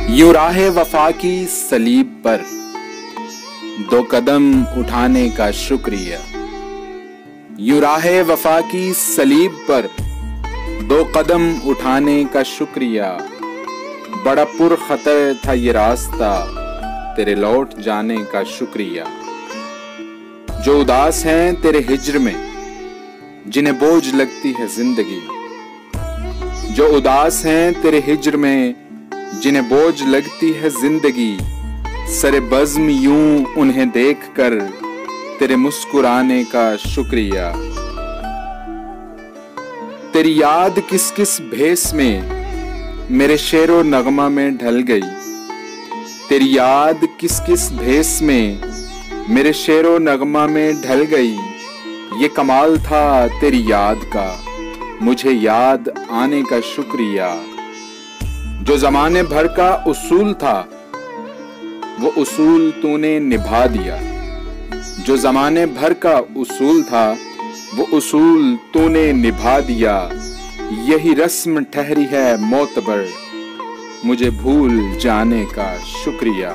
यूं राहे वफा की सलीब पर 2 कदम उठाने का शुक्रिया। यूं राहे वफा की सलीब पर 2 कदम उठाने का शुक्रिया। बड़ा पुरखतर था ये रास्ता, तेरे लौट जाने का शुक्रिया। जो उदास हैं तेरे हिज्र में, जिन्हें बोझ लगती है जिंदगी। जो उदास हैं तेरे हिज्र में, जिन्हें बोझ लगती है जिंदगी। सरे बज़्म यूं उन्हें देखकर तेरे मुस्कुराने का शुक्रिया। तेरी याद किस किस भेस में मेरे शेरो नगमा में ढल गई। तेरी याद किस किस भेस में मेरे शेरो नगमा में ढल गई। ये कमाल था तेरी याद का, मुझे याद आने का शुक्रिया। जो जमाने भर का उसूल था वो उसूल तूने निभा दिया। जो जमाने भर का उसूल था वो उसूल तूने निभा दिया। यही रस्म ठहरी है मोतबर, मुझे भूल जाने का शुक्रिया।